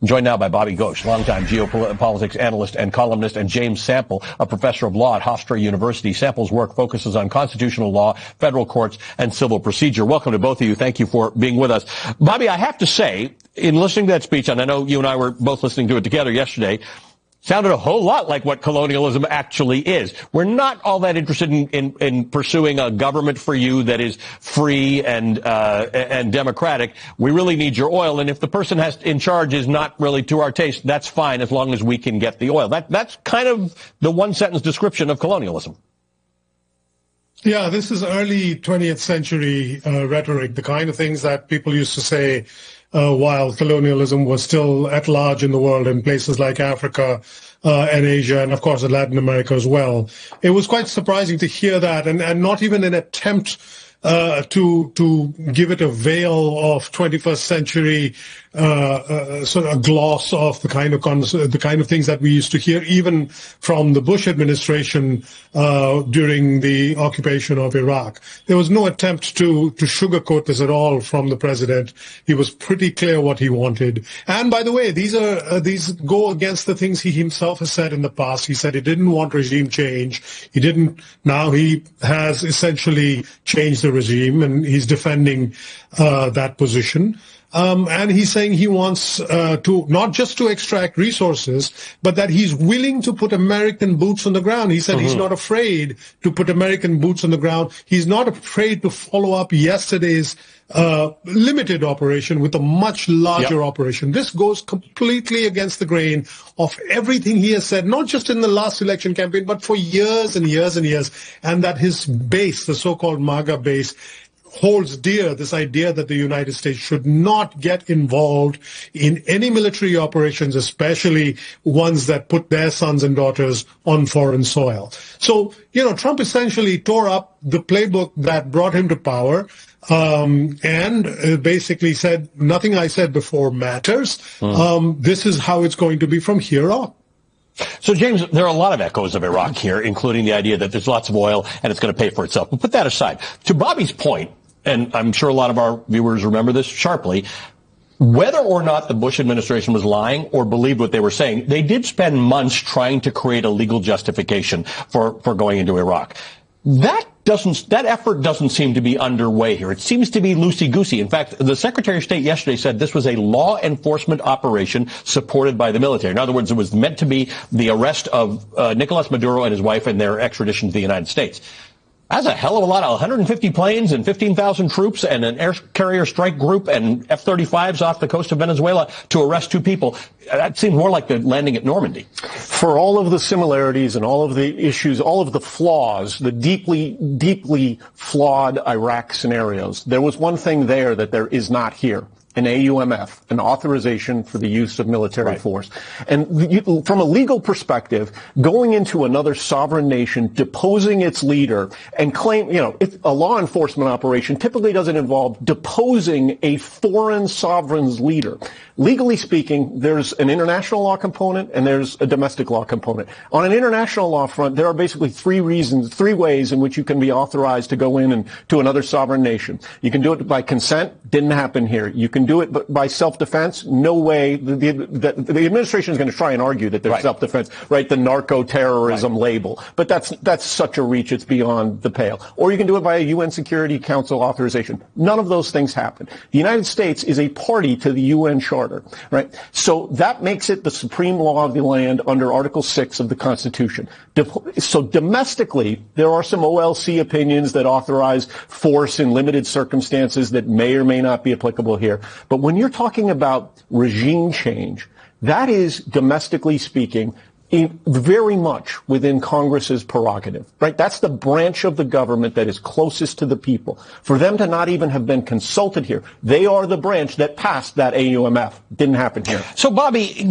I'm joined now by Bobby Ghosh, longtime geopolitics analyst and columnist, and James Sample, a professor of law at Hofstra University. Sample's work focuses on constitutional law, federal courts, and civil procedure. Welcome to both of you. Thank you for being with us. Bobby, I have to say, in listening to that speech, and I know you and I were both listening to it together yesterday, sounded a whole lot like what colonialism actually is. We're not all that interested in pursuing a government for you that is free and democratic. We really need your oil, and if the person in charge is not really to our taste, that's fine as long as we can get the oil. That's kind of the one-sentence description of colonialism. Yeah, this is early 20th century rhetoric, the kind of things that people used to say while colonialism was still at large in the world in places like Africa and Asia, and of course in Latin America as well. It was quite surprising to hear that, and not even an attempt to give it a veil of 21st century sort of gloss of the kind of things that we used to hear even from the Bush administration during the occupation of Iraq. There was no attempt to sugarcoat this at all from the president. He was pretty clear what he wanted. And by the way, these go against the things he himself has said in the past. He said he didn't want regime change. He didn't. Now he has essentially changed the regime, and he's defending that position. And he's saying he wants to not just to extract resources, but that he's willing to put American boots on the ground. He said he's not afraid to put American boots on the ground. He's not afraid to follow up yesterday's limited operation with a much larger operation. This goes completely against the grain of everything he has said, not just in the last election campaign, but for years and years and years, and that his base, the so-called MAGA base, holds dear this idea that the United States should not get involved in any military operations, especially ones that put their sons and daughters on foreign soil. So, Trump essentially tore up the playbook that brought him to power, and basically said, nothing I said before matters. This is how it's going to be from here on. So, James, there are a lot of echoes of Iraq here, including the idea that there's lots of oil and it's going to pay for itself. But put that aside. To Bobby's point, and I'm sure a lot of our viewers remember this sharply, whether or not the Bush administration was lying or believed what they were saying, they did spend months trying to create a legal justification for going into Iraq. That effort doesn't seem to be underway here. It seems to be loosey-goosey. In fact, the Secretary of State yesterday said this was a law enforcement operation supported by the military. In other words, it was meant to be the arrest of Nicolas Maduro and his wife and their extradition to the United States. That's a hell of a lot of 150 planes and 15,000 troops and an air carrier strike group and F-35s off the coast of Venezuela to arrest two people. That seems more like the landing at Normandy. For all of the similarities and all of the issues, all of the flaws, the deeply, deeply flawed Iraq scenarios, there was one thing there that there is not here. An AUMF, an authorization for the use of military force. And from a legal perspective, going into another sovereign nation, deposing its leader, and claim, a law enforcement operation typically doesn't involve deposing a foreign sovereign's leader. Legally speaking, there's an international law component and there's a domestic law component. On an international law front, there are basically three ways in which you can be authorized to go in and to another sovereign nation. You can do it by consent. Didn't happen here. You can do it by self-defense. No way. The administration is going to try and argue that there's self-defense, right? The narco-terrorism label. But that's such a reach. It's beyond the pale. Or you can do it by a UN Security Council authorization. None of those things happen. The United States is a party to the UN Charter. Right? So that makes it the supreme law of the land under Article 6 of the Constitution. So domestically, there are some OLC opinions that authorize force in limited circumstances that may or may not be applicable here. But when you're talking about regime change, that is, domestically speaking, very much within Congress's prerogative, right? That's the branch of the government that is closest to the people. For them to not even have been consulted here, they are the branch that passed that AUMF. Didn't happen here. So, Bobby,